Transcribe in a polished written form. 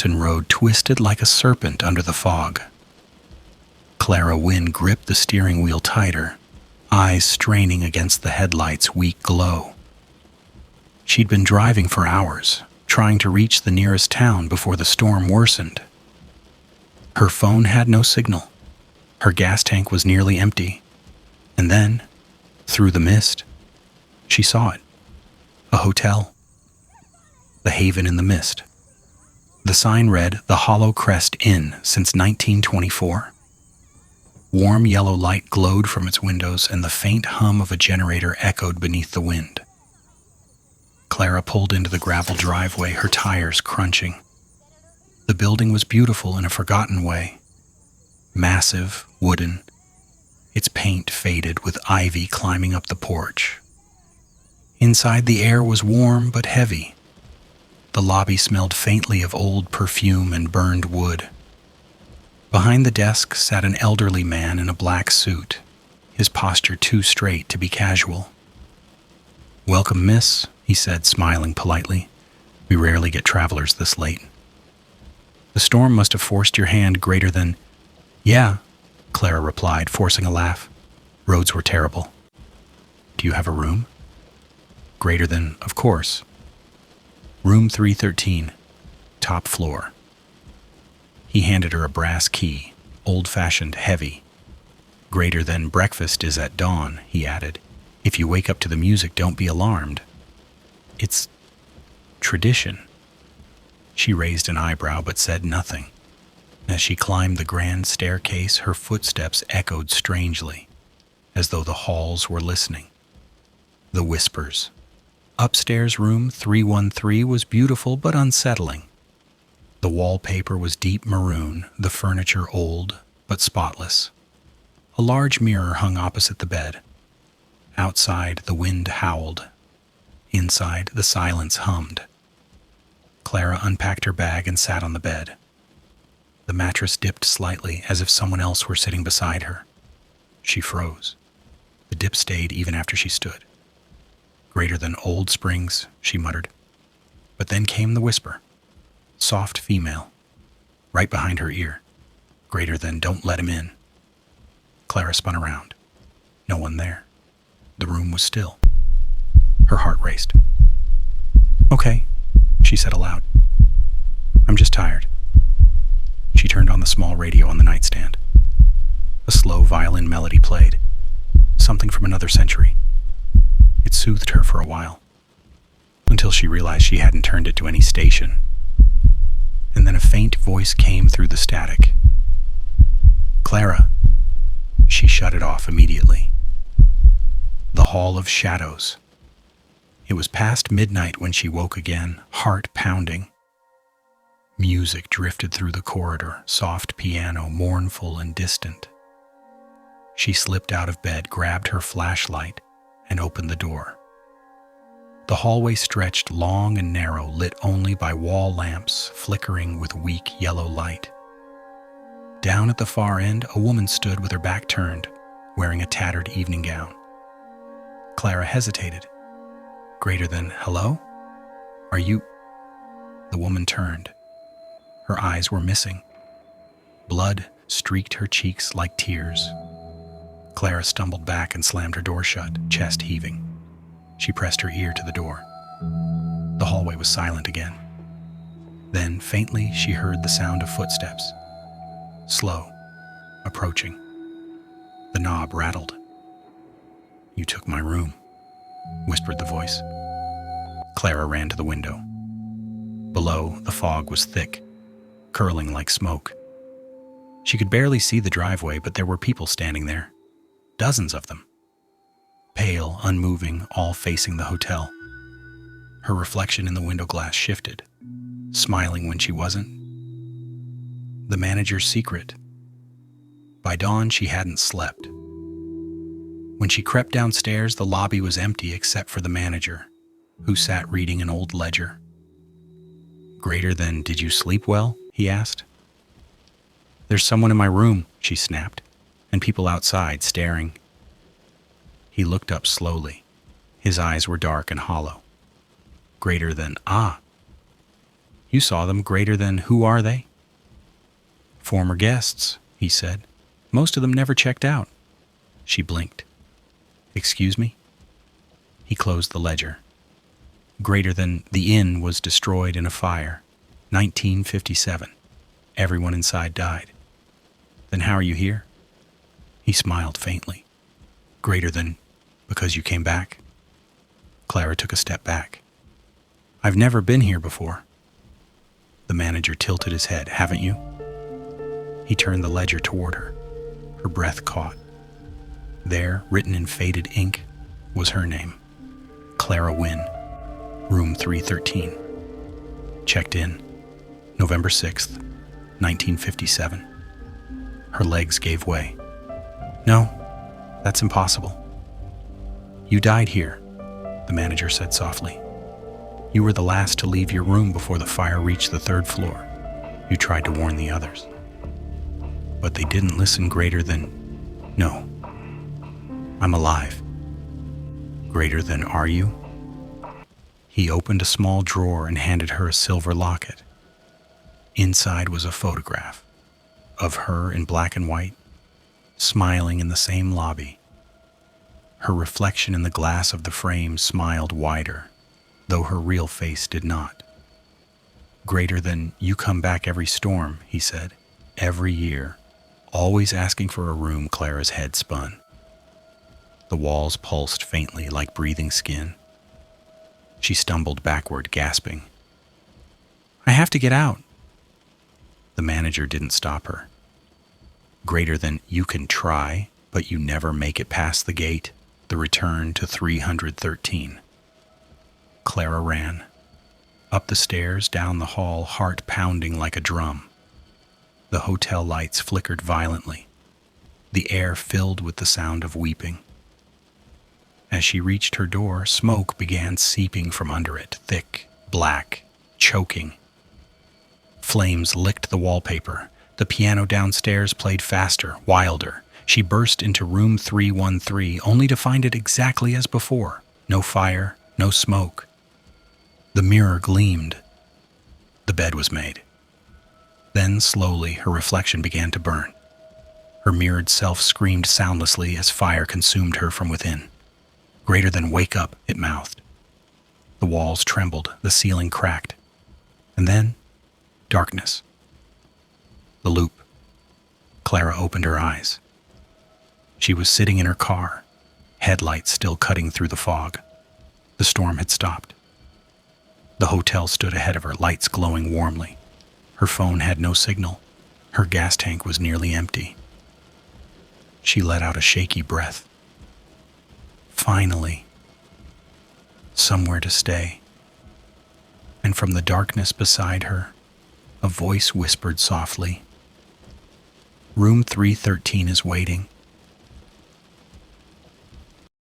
mountain road twisted like a serpent under the fog. Clara Wynne gripped the steering wheel tighter, eyes straining against the headlights' weak glow. She'd been driving for hours, trying to reach the nearest town before the storm worsened. Her phone had no signal. Her gas tank was nearly empty. And then, through the mist, she saw it. A hotel. The Haven in the Mist. The sign read, "The Hollow Crest Inn, since 1924. Warm yellow light glowed from its windows, and the faint hum of a generator echoed beneath the wind. Clara pulled into the gravel driveway, her tires crunching. The building was beautiful in a forgotten way. Massive, wooden, its paint faded with ivy climbing up the porch. Inside, the air was warm but heavy. The lobby smelled faintly of old perfume and burned wood. Behind the desk sat an elderly man in a black suit, his posture too straight to be casual. "Welcome, miss," he said, smiling politely. "We rarely get travelers this late." "The storm must have forced your hand greater than—" "Yeah," Clara replied, forcing a laugh. "Roads were terrible." "Do you have a room?" "Greater than, of course. Room 313, top floor." He handed her a brass key, old-fashioned, heavy. "Greater than breakfast is at dawn," he added. "If you wake up to the music, don't be alarmed. It's tradition." She raised an eyebrow but said nothing. As she climbed the grand staircase, her footsteps echoed strangely, as though the halls were listening. The whispers. Upstairs, room 313 was beautiful but unsettling. The wallpaper was deep maroon, the furniture old but spotless. A large mirror hung opposite the bed. Outside, the wind howled. Inside, the silence hummed. Clara unpacked her bag and sat on the bed. The mattress dipped slightly, as if someone else were sitting beside her. She froze. The dip stayed even after she stood. "Greater than old springs," she muttered. But then came the whisper. Soft female, right behind her ear. "Greater than don't let him in." Clara spun around. No one there. The room was still. Her heart raced. "Okay," she said aloud. "I'm just tired." She turned on the small radio on the nightstand. A slow violin melody played. Something from another century. It soothed her for a while, until she realized she hadn't turned it to any station. And then a faint voice came through the static. "Clara." She shut it off immediately. The Hall of Shadows. It was past midnight when she woke again, heart pounding. Music drifted through the corridor, soft piano, mournful and distant. She slipped out of bed, grabbed her flashlight, and opened the door. The hallway stretched long and narrow, lit only by wall lamps flickering with weak yellow light. Down at the far end, a woman stood with her back turned, wearing a tattered evening gown. Clara hesitated. "Greater than hello? Are you—" The woman turned. Her eyes were missing. Blood streaked her cheeks like tears. Clara stumbled back and slammed her door shut, chest heaving. She pressed her ear to the door. The hallway was silent again. Then, faintly, she heard the sound of footsteps. Slow, approaching. The knob rattled. "You took my room," whispered the voice. Clara ran to the window. Below, the fog was thick, curling like smoke. She could barely see the driveway, but there were people standing there. Dozens of them. Pale, unmoving, all facing the hotel. Her reflection in the window glass shifted, smiling when she wasn't. The manager's secret. By dawn, she hadn't slept. When she crept downstairs, the lobby was empty except for the manager, who sat reading an old ledger. "Greater than did you sleep well?" he asked. "There's someone in my room," she snapped, "and people outside staring." He looked up slowly. His eyes were dark and hollow. "Greater than, ah." You saw them. Greater than who are they? Former guests, he said. Most of them never checked out. She blinked. Excuse me? He closed the ledger. Greater than the inn was destroyed in a fire. 1957. Everyone inside died. Then how are you here? He smiled faintly. Greater than because you came back? Clara took a step back. I've never been here before. The manager tilted his head. Haven't you? He turned the ledger toward her. Her breath caught. There, written in faded ink, was her name. Clara Wynne, room 313. Checked in, November 6th, 1957. Her legs gave way. No, that's impossible. You died here, the manager said softly. You were the last to leave your room before the fire reached the 3rd floor. You tried to warn the others. But they didn't listen. Greater than... No. I'm alive. Greater than are you? He opened a small drawer and handed her a silver locket. Inside was a photograph of her in black and white, smiling in the same lobby. Her reflection in the glass of the frame smiled wider, though her real face did not. Greater than you come back every storm, he said. Every year. Always asking for a room. Clara's head spun. The walls pulsed faintly like breathing skin. She stumbled backward, gasping. I have to get out. The manager didn't stop her. Greater than you can try, but you never make it past the gate. The return to 313. Clara ran. Up the stairs, down the hall, heart pounding like a drum. The hotel lights flickered violently. The air filled with the sound of weeping. As she reached her door, smoke began seeping from under it, thick, black, choking. Flames licked the wallpaper. The piano downstairs played faster, wilder. She burst into room 313, only to find it exactly as before. No fire, no smoke. The mirror gleamed. The bed was made. Then, slowly, her reflection began to burn. Her mirrored self screamed soundlessly as fire consumed her from within. Greater than wake up, it mouthed. The walls trembled, the ceiling cracked. And then, darkness. The loop. Clara opened her eyes. She was sitting in her car, headlights still cutting through the fog. The storm had stopped. The hotel stood ahead of her, lights glowing warmly. Her phone had no signal. Her gas tank was nearly empty. She let out a shaky breath. Finally, somewhere to stay. And from the darkness beside her, a voice whispered softly, Room 313 is waiting.